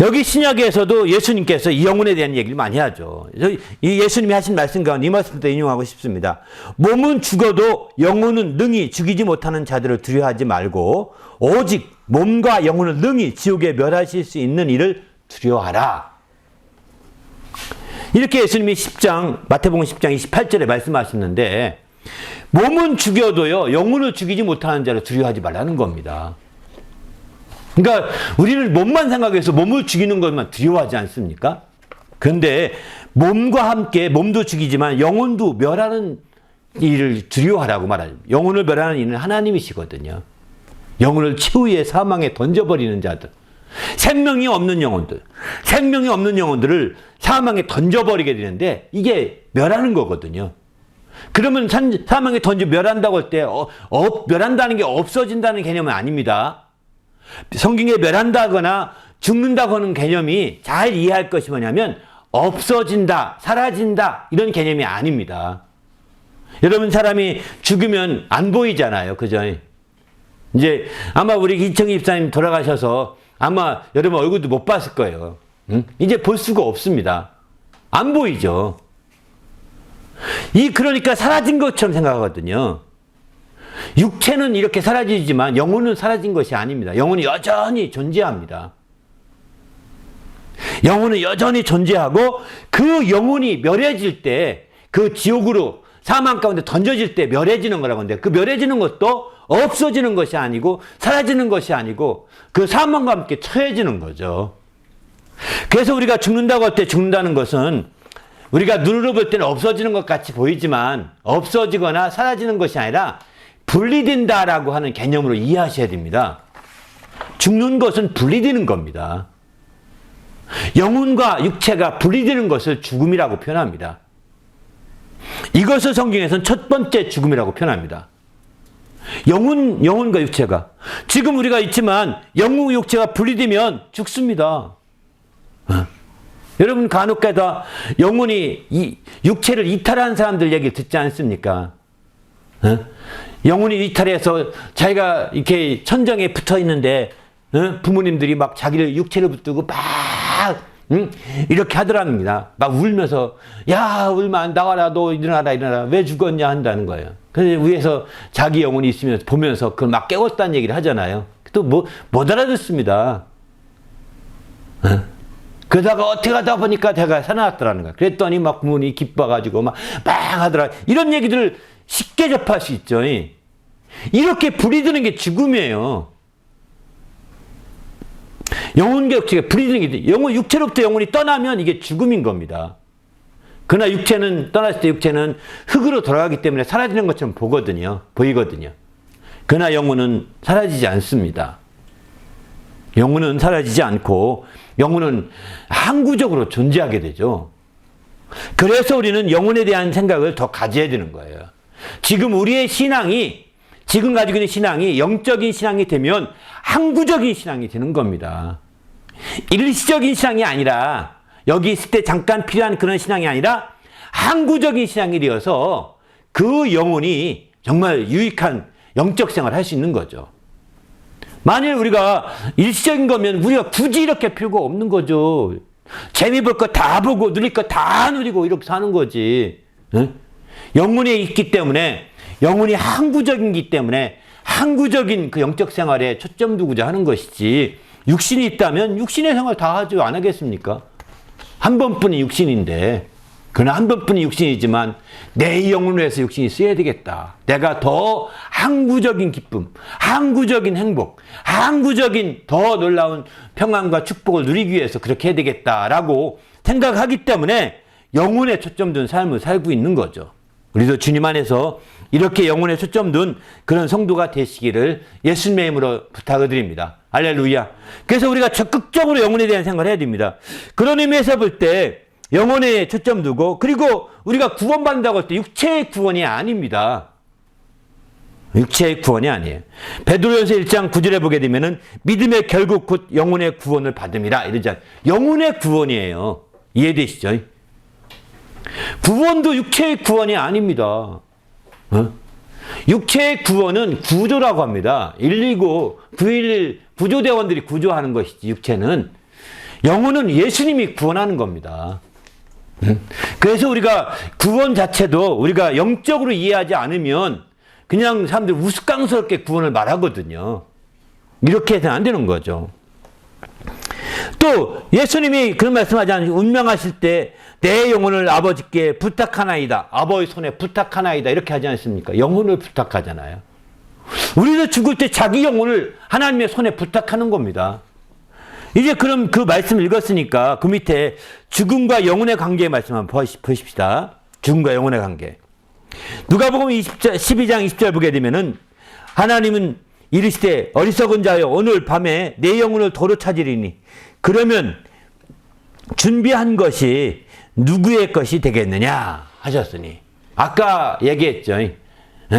여기 신약에서도 예수님께서 이 영혼에 대한 얘기를 많이 하죠. 이 예수님이 하신 말씀 가운데 이 말씀도 인용하고 싶습니다. 몸은 죽어도 영혼은 능히 죽이지 못하는 자들을 두려워하지 말고 오직 몸과 영혼을 능히 지옥에 멸하실 수 있는 이를 두려워하라. 이렇게 예수님이 마태복음 10장 28절에 말씀하셨는데, 몸은 죽여도요 영혼을 죽이지 못하는 자를 두려워하지 말라는 겁니다. 그러니까 우리는 몸만 생각해서 몸을 죽이는 것만 두려워하지 않습니까? 그런데 몸과 함께 몸도 죽이지만 영혼도 멸하는 일을 두려워하라고 말하죠. 영혼을 멸하는 이는 하나님이시거든요. 영혼을 최후의 사망에 던져버리는 자들, 생명이 없는 영혼들을 사망에 던져버리게 되는데 이게 멸하는 거거든요. 그러면 사망에 멸한다고 할 때 멸한다는 게 없어진다는 개념은 아닙니다. 성경에 멸한다거나 죽는다고 하는 개념이 잘 이해할 것이 뭐냐면 없어진다, 사라진다 이런 개념이 아닙니다. 여러분, 사람이 죽으면 안 보이잖아요. 그죠? 이제 아마 우리 이청희 집사님 돌아가셔서 아마 여러분 얼굴도 못 봤을 거예요. 응? 이제 볼 수가 없습니다. 안 보이죠. 그러니까 사라진 것처럼 생각하거든요. 육체는 이렇게 사라지지만 영혼은 사라진 것이 아닙니다. 영혼이 여전히 존재합니다. 영혼은 여전히 존재하고 그 영혼이 멸해질 때, 그 지옥으로 사망 가운데 던져질 때 멸해지는 거라고 하는데, 그 멸해지는 것도 없어지는 것이 아니고 사라지는 것이 아니고 그 사망과 함께 처해지는 거죠. 그래서 우리가 죽는다고 할 때 죽는다는 것은 우리가 눈으로 볼 때는 없어지는 것 같이 보이지만 없어지거나 사라지는 것이 아니라 분리된다라고 하는 개념으로 이해하셔야 됩니다. 죽는 것은 분리되는 겁니다. 영혼과 육체가 분리되는 것을 죽음이라고 표현합니다. 이것을 성경에서는 첫 번째 죽음이라고 표현합니다. 영혼과 육체가. 지금 우리가 있지만 영혼과 육체가 분리되면 죽습니다. 여러분, 간혹가다 영혼이 육체를 이탈한 사람들 얘기를 듣지 않습니까? 영혼이 이탈해서 자기가 이렇게 천장에 붙어 있는데 부모님들이 막 자기를 육체를 붙들고 막 이렇게 하더랍니다. 막 울면서, 야, 울면 나와라, 너 일어나라, 왜 죽었냐 한다는 거예요. 그래서 위에서 자기 영혼이 있으면 보면서 그걸 막 깨웠다는 얘기를 하잖아요. 또 못 알아듣습니다. 그러다가 어떻게 하다 보니까 제가 살아났더라는 거예요. 그랬더니 막 부모님이 기뻐가지고 막 하더라. 이런 얘기들을 쉽게 접할 수 있죠. 이렇게 분리되는 게 죽음이에요. 영혼과 육체가 분리되는 게, 육체로부터 영혼이 떠나면 이게 죽음인 겁니다. 그러나 떠났을 때 육체는 흙으로 돌아가기 때문에 사라지는 것처럼 보이거든요. 그러나 영혼은 사라지지 않습니다. 영혼은 사라지지 않고 영혼은 항구적으로 존재하게 되죠. 그래서 우리는 영혼에 대한 생각을 더 가져야 되는 거예요. 지금 우리의 신앙이, 지금 가지고 있는 신앙이 영적인 신앙이 되면 항구적인 신앙이 되는 겁니다. 일시적인 신앙이 아니라, 여기 있을 때 잠깐 필요한 그런 신앙이 아니라 항구적인 신앙이 되어서 그 영혼이 정말 유익한 영적 생활을 할 수 있는 거죠. 만일 우리가 일시적인 거면 우리가 굳이 이렇게 필요가 없는 거죠. 재미 볼 거 다 보고 누릴 거 다 누리고 이렇게 사는 거지. 영혼이 있기 때문에, 영혼이 항구적이기 때문에 항구적인 그 영적 생활에 초점 두고자 하는 것이지, 육신이 있다면 육신의 생활 다 하죠. 안 하겠습니까? 한 번뿐인 육신인데, 그러나 한 번뿐인 육신이지만 내 영혼을 위해서 육신이 쓰여야 되겠다. 내가 더 항구적인 기쁨, 항구적인 행복, 항구적인 더 놀라운 평안과 축복을 누리기 위해서 그렇게 해야 되겠다라고 생각하기 때문에 영혼에 초점 둔 삶을 살고 있는 거죠. 우리도 주님 안에서 이렇게 영혼에 초점 둔 그런 성도가 되시기를 예수님의 이름으로 부탁을 드립니다. 할렐루야. 그래서 우리가 적극적으로 영혼에 대한 생각을 해야 됩니다. 그런 의미에서 볼 때 영혼에 초점 두고, 그리고 우리가 구원받는다고 할 때 육체의 구원이 아닙니다. 육체의 구원이 아니에요. 베드로전서 1장 9절에 보게 되면은 믿음의 결국 곧 영혼의 구원을 받음이라 이러잖아요. 영혼의 구원이에요. 이해되시죠? 구원도 육체의 구원이 아닙니다. 육체의 구원은 구조라고 합니다. 119, 911 구조대원들이 구조하는 것이지, 육체는. 영혼은 예수님이 구원하는 겁니다. 그래서 우리가 구원 자체도 우리가 영적으로 이해하지 않으면 그냥 사람들이 우스꽝스럽게 구원을 말하거든요. 이렇게 해서는 안 되는 거죠. 또 예수님이 그런 말씀하지 않으시고 운명하실 때 내 영혼을 아버지께 부탁하나이다. 아버지 손에 부탁하나이다. 이렇게 하지 않습니까? 영혼을 부탁하잖아요. 우리도 죽을 때 자기 영혼을 하나님의 손에 부탁하는 겁니다. 이제 그럼 그 말씀을 읽었으니까 그 밑에 죽음과 영혼의 관계의 말씀 한번 보십시다. 죽음과 영혼의 관계. 누가복음 12장 20절 보게 되면은 하나님은 이르시되 어리석은 자여 오늘 밤에 내 영혼을 도로 찾으리니 그러면 준비한 것이 누구의 것이 되겠느냐 하셨으니 아까 얘기했죠.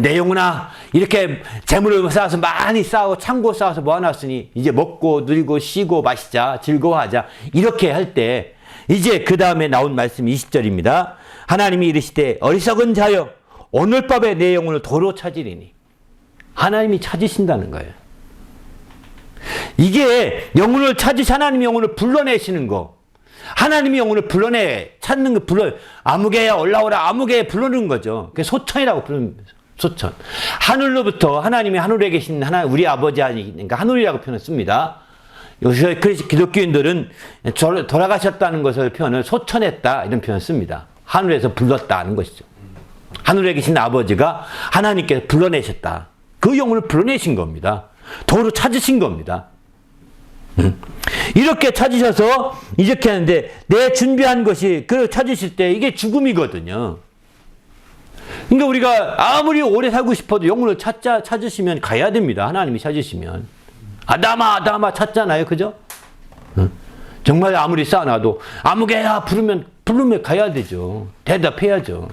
내 영혼아 이렇게 재물을 쌓아서 많이 쌓고 창고 쌓아서 모아놨으니 이제 먹고 누리고 쉬고 마시자 즐거워하자 이렇게 할 때 이제 그 다음에 나온 말씀 20절입니다. 하나님이 이르시되 어리석은 자여 오늘 밤에 내 영혼을 도로 찾으리니 하나님이 찾으신다는 거예요. 이게 영혼을 하나님이 영혼을 불러내시는 거. 하나님이 영혼을 찾는 거 아무개야 올라오라 아무개야 부르는 거죠. 그게 소천이라고 부르는 거죠. 소천. 하늘로부터 하나님이 하늘에 계신 우리 아버지 하니까 하늘이라고 표현을 씁니다. 요새 기독교인들은 돌아가셨다는 것을 표현을 소천했다 이런 표현을 씁니다. 하늘에서 불렀다는 것이죠. 하늘에 계신 아버지가 하나님께서 불러내셨다. 그 영혼을 불러내신 겁니다. 도로 찾으신 겁니다. 이렇게 찾으셔서 이렇게 하는데 내 준비한 것이 그 찾으실 때 이게 죽음이거든요. 그러니까 우리가 아무리 오래 살고 싶어도 영혼을 찾으시면 가야 됩니다. 하나님이 찾으시면. 아담아 찾잖아요. 그죠? 정말 아무리 쌓아놔도 아무개야 부르면 가야 되죠. 대답해야죠.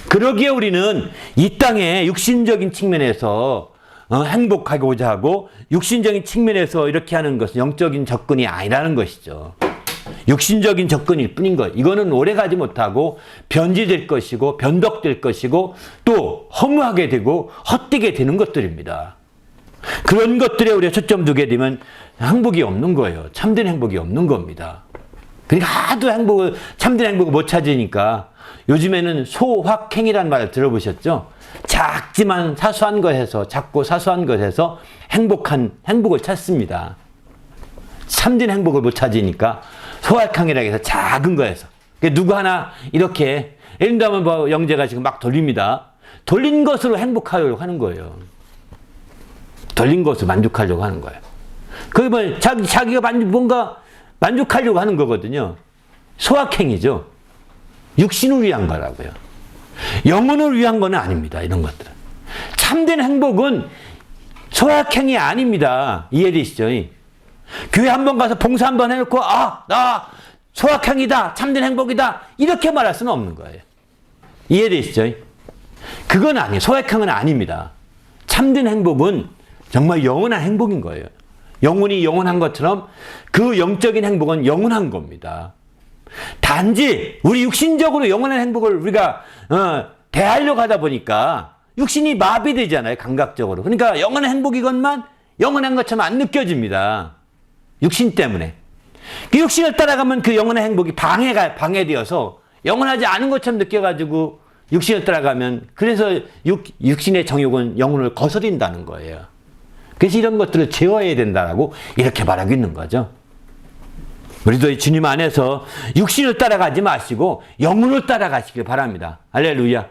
그러기에 우리는 이 땅에 육신적인 측면에서 행복하고자 하고 육신적인 측면에서 이렇게 하는 것은 영적인 접근이 아니라는 것이죠. 육신적인 접근일 뿐인 것. 이거는 오래가지 못하고 변질될 것이고 변덕될 것이고 또 허무하게 되고 헛되게 되는 것들입니다. 그런 것들에 우리가 초점 두게 되면 행복이 없는 거예요. 참된 행복이 없는 겁니다. 그러니까 하도 참된 행복을 못 찾으니까 요즘에는 소확행이라는 말을 들어보셨죠? 작지만 사소한 것에서 작고 사소한 것에서 행복을 찾습니다. 참된 행복을 못 찾으니까 소확행이라고 해서 작은 거에서 누구 하나 이렇게 예를 들면 뭐 영재가 지금 막 돌립니다. 돌린 것으로 행복하려고 하는 거예요. 돌린 것으로 만족하려고 하는 거예요. 그게 뭐 자기가 뭔가 만족하려고 하는 거거든요. 소확행이죠. 육신을 위한 거라고요. 영혼을 위한 건 아닙니다. 이런 것들은. 참된 행복은 소확행이 아닙니다. 이해되시죠? 교회 한번 가서 봉사 한번 해놓고 나 소확행이다. 참된 행복이다. 이렇게 말할 수는 없는 거예요. 이해되시죠? 그건 아니에요. 소확행은 아닙니다. 참된 행복은 정말 영원한 행복인 거예요. 영혼이 영원한 것처럼 그 영적인 행복은 영원한 겁니다. 단지 우리 육신적으로 영원한 행복을 우리가 대하려고 하다 보니까 육신이 마비되잖아요. 감각적으로. 그러니까 영원한 행복이건만 영원한 것처럼 안 느껴집니다. 육신 때문에. 그 육신을 따라가면 그 영원한 행복이 방해되어서 영원하지 않은 것처럼 느껴가지고 육신을 따라가면 그래서 육신의 정욕은 영혼을 거스린다는 거예요. 그래서 이런 것들을 제어해야 된다라고 이렇게 말하고 있는 거죠. 우리도 주님 안에서 육신을 따라가지 마시고 영혼을 따라가시길 바랍니다. 할렐루야.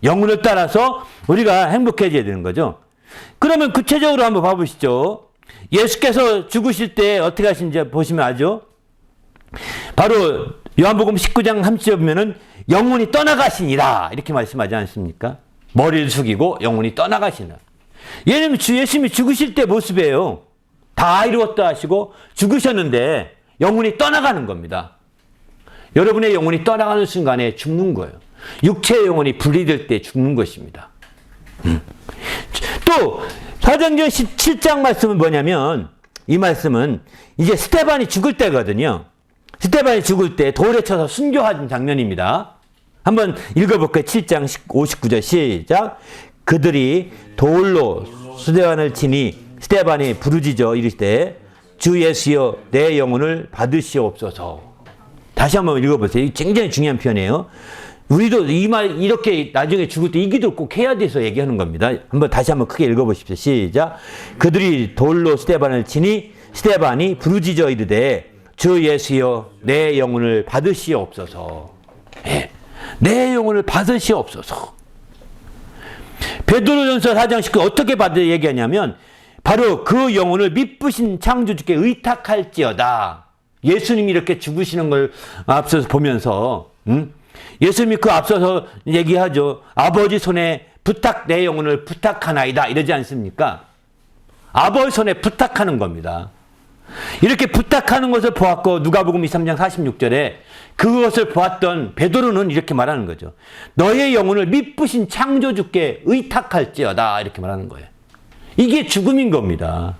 영혼을 따라서 우리가 행복해져야 되는 거죠. 그러면 구체적으로 한번 봐보시죠. 예수께서 죽으실 때 어떻게 하신지 보시면 알죠. 바로 요한복음 19장 30절 보면은 영혼이 떠나가시니라 이렇게 말씀하지 않습니까? 머리를 숙이고 영혼이 떠나가시니라. 예수님이 죽으실 때 모습이에요. 다 이루었다 하시고 죽으셨는데 영혼이 떠나가는 겁니다. 여러분의 영혼이 떠나가는 순간에 죽는 거예요. 육체의 영혼이 분리될 때 죽는 것입니다. 또 사도행전 17장 말씀은 뭐냐면 이 말씀은 이제 스데반이 죽을 때거든요. 스데반이 죽을 때 돌에 쳐서 순교하는 장면입니다. 한번 읽어볼까요? 7장 59절 시작. 그들이 돌로 스데반을 치니 스데반이 부르짖어 이르시되 주 예수여 내 영혼을 받으시옵소서. 다시 한번 읽어보세요. 이게 굉장히 중요한 표현이에요. 우리도 이 말 이렇게 나중에 죽을 때 이 기도 꼭 해야 돼서 얘기하는 겁니다. 다시 한번 크게 읽어보십시오. 시작. 그들이 돌로 스데반을 치니 스데반이 부르짖어 이르되 주 예수여 내 영혼을 받으시옵소서. 네. 내 영혼을 받으시옵소서. 베드로전서 4장 19 어떻게 얘기하냐면 바로 그 영혼을 미쁘신 창조주께 의탁할지어다. 예수님이 이렇게 죽으시는 걸 앞서서 보면서 예수님이 그 앞서서 얘기하죠. 아버지 손에 부탁 내 영혼을 부탁하나이다 이러지 않습니까? 아버지 손에 부탁하는 겁니다. 이렇게 부탁하는 것을 보았고 누가복음 23장 46절에 그것을 보았던 베드로는 이렇게 말하는 거죠. 너의 영혼을 미쁘신 창조주께 의탁할지어다 이렇게 말하는 거예요. 이게 죽음인 겁니다.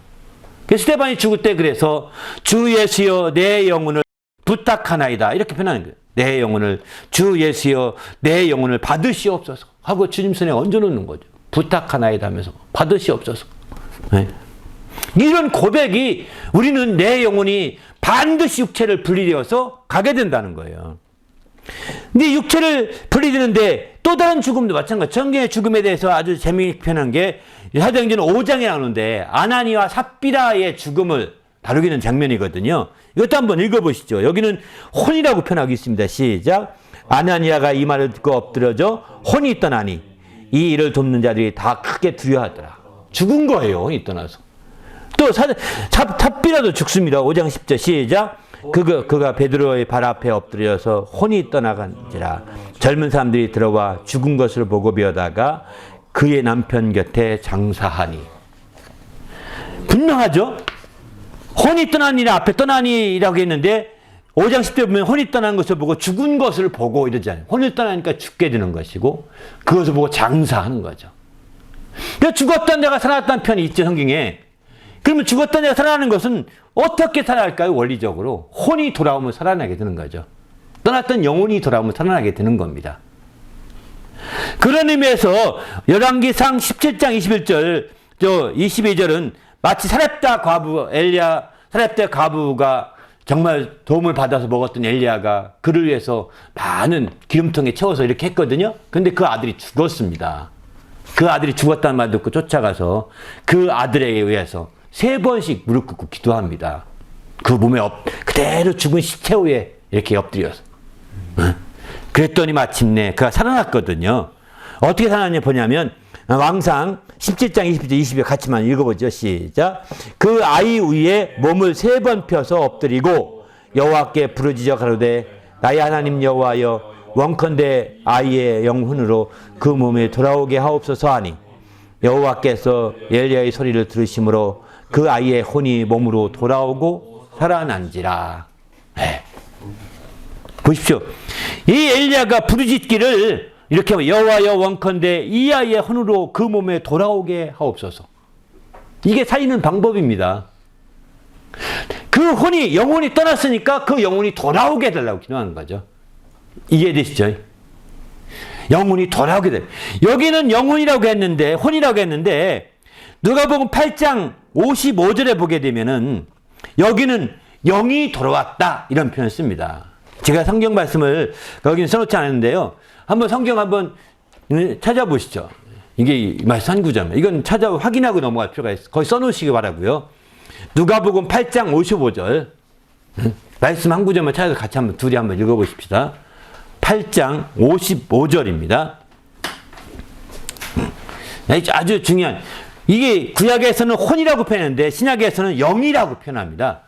스데반이 죽을 때 그래서 주 예수여 내 영혼을 부탁하나이다 이렇게 표현하는 거예요. 내 영혼을 주 예수여 내 영혼을 받으시옵소서 하고 주님 손에 얹어놓는 거죠. 부탁하나이다 하면서 받으시옵소서. 네. 이런 고백이 우리는 내 영혼이 반드시 육체를 분리되어서 가게 된다는 거예요. 근데 육체를 분리되는데 또 다른 죽음도 마찬가지. 성경의 죽음에 대해서 아주 재미있게 표현한 게 사도행전 5장에 나오는데 아나니와 삽비라의 죽음을 다루기는 장면이거든요. 이것도 한번 읽어보시죠. 여기는 혼이라고 표현하고 있습니다. 시작. 아나니아가 이 말을 듣고 엎드려져 혼이 떠나니 이 일을 돕는 자들이 다 크게 두려워하더라. 죽은 거예요. 혼이 떠나서. 또 삽비라도 죽습니다. 5장 10절 시작. 그가 베드로의 발 앞에 엎드려서 혼이 떠나간지라 젊은 사람들이 들어와 죽은 것을 보고 비어다가 그의 남편 곁에 장사하니. 분명하죠? 혼이 떠나니라 앞에 떠나니라고 했는데 5장 10절 보면 혼이 떠난 것을 보고 죽은 것을 보고 이러잖아요. 혼을 떠나니까 죽게 되는 것이고 그것을 보고 장사하는 거죠. 그러니까 죽었던 자가 살아났다는 편이 있죠, 성경에. 그러면 죽었던 자가 살아나는 것은 어떻게 살아날까요? 원리적으로 혼이 돌아오면 살아나게 되는 거죠. 떠났던 영혼이 돌아오면 살아나게 되는 겁니다. 그런 의미에서 열왕기상 17장 21절 22절은 마치 사렙다 과부가 정말 도움을 받아서 먹었던 엘리야가 그를 위해서 많은 기름통에 채워서 이렇게 했거든요. 근데 그 아들이 죽었습니다. 그 아들이 죽었다는 말 듣고 쫓아가서 그 아들에게 의해서 3번씩 무릎 꿇고 기도합니다. 그 몸에 그대로 죽은 시체 위에 이렇게 엎드려서. 그랬더니 마침내 그가 살아났거든요. 어떻게 살아났냐 보냐면 왕상 17장 20절 20절 같이만 읽어보죠. 시작. 그 아이 위에 몸을 3번 펴서 엎드리고 여호와께 부르짖어 가로되 나의 하나님 여호와여 원컨대 아이의 영혼으로 그 몸에 돌아오게 하옵소서 하니 여호와께서 엘리야의 소리를 들으심으로 그 아이의 혼이 몸으로 돌아오고 살아난지라. 네. 보십시오. 이 엘리야가 부르짖기를 이렇게 하면 여호와여 원컨대 이 아이의 혼으로 그 몸에 돌아오게 하옵소서. 이게 살리는 방법입니다. 그 혼이 영혼이 떠났으니까 그 영혼이 돌아오게 해달라고 기도하는 거죠. 이해되시죠? 영혼이 돌아오게 돼. 여기는 영혼이라고 했는데 혼이라고 했는데 누가복음 8장 55절에 보게 되면은 여기는 영이 돌아왔다 이런 표현을 씁니다. 제가 성경 말씀을 여기는 써놓지 않았는데요. 한번 성경 한번 찾아보시죠. 이게 말씀 한 구절만. 이건 찾아 확인하고 넘어갈 필요가 있어요. 거기 써놓으시기 바라고요. 누가복음 8장 55절 말씀 한 구절만 찾아서 같이 한번 둘이 한번 읽어보십시다. 8장 55절입니다. 아주 중요한 이게 구약에서는 혼이라고 표현하는데 신약에서는 영이라고 표현합니다.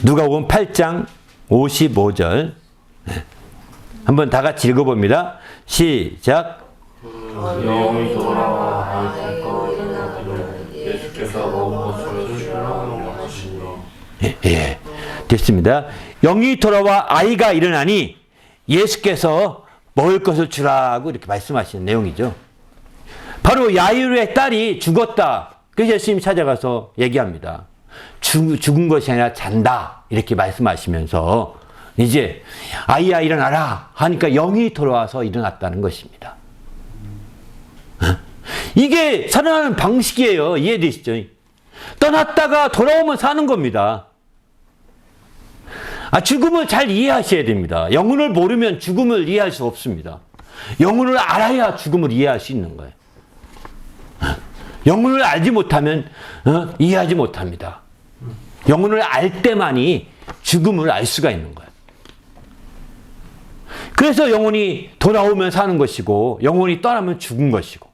누가복음 8장 55절 한번 다 같이 읽어봅니다. 시작. 영이 돌아와 예수께서 먹은 것을 주라고 하시니. 예, 됐습니다. 영이 돌아와 아이가 일어나니 예수께서 먹을 것을 주라고 이렇게 말씀하시는 내용이죠. 바로 야이로의 딸이 죽었다. 그래서 예수님이 찾아가서 얘기합니다. 죽은 것이 아니라 잔다. 이렇게 말씀하시면서 이제 아이야 일어나라 하니까 영이 돌아와서 일어났다는 것입니다. 이게 살아나는 방식이에요. 이해되시죠? 떠났다가 돌아오면 사는 겁니다. 죽음을 잘 이해하셔야 됩니다. 영혼을 모르면 죽음을 이해할 수 없습니다. 영혼을 알아야 죽음을 이해할 수 있는 거예요. 영혼을 알지 못하면 이해하지 못합니다. 영혼을 알 때만이 죽음을 알 수가 있는 거예요. 그래서 영혼이 돌아오면 사는 것이고 영혼이 떠나면 죽은 것이고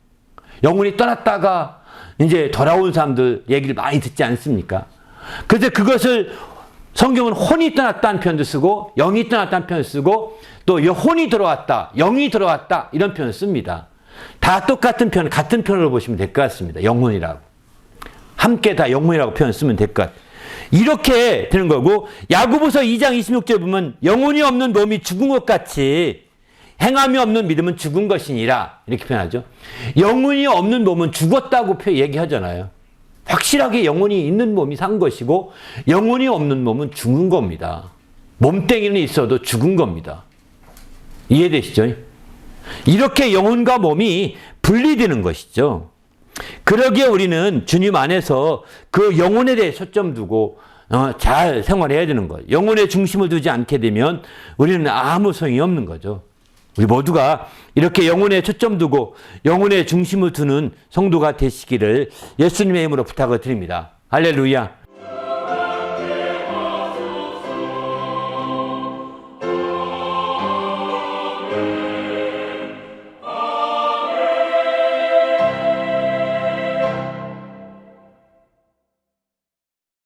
영혼이 떠났다가 이제 돌아온 사람들 얘기를 많이 듣지 않습니까? 그래서 그것을 성경은 혼이 떠났다는 표현도 쓰고 영이 떠났다는 표현을 쓰고 또 혼이 들어왔다, 영이 들어왔다 이런 표현을 씁니다. 다 똑같은 표현, 같은 표현으로 보시면 될 것 같습니다. 영혼이라고. 함께 다 영혼이라고 표현 쓰면 될 것 같아요. 이렇게 되는 거고 야고보서 2장 26절에 보면 영혼이 없는 몸이 죽은 것 같이 행함이 없는 믿음은 죽은 것이니라 이렇게 표현하죠. 영혼이 없는 몸은 죽었다고 얘기하잖아요. 확실하게 영혼이 있는 몸이 산 것이고 영혼이 없는 몸은 죽은 겁니다. 몸뚱이는 있어도 죽은 겁니다. 이해되시죠? 이렇게 영혼과 몸이 분리되는 것이죠. 그러기에 우리는 주님 안에서 그 영혼에 대해 초점 두고 잘 생활해야 되는 거예요. 영혼에 중심을 두지 않게 되면 우리는 아무 소용이 없는 거죠. 우리 모두가 이렇게 영혼에 초점 두고 영혼에 중심을 두는 성도가 되시기를 예수님의 이름으로 부탁을 드립니다. 할렐루야.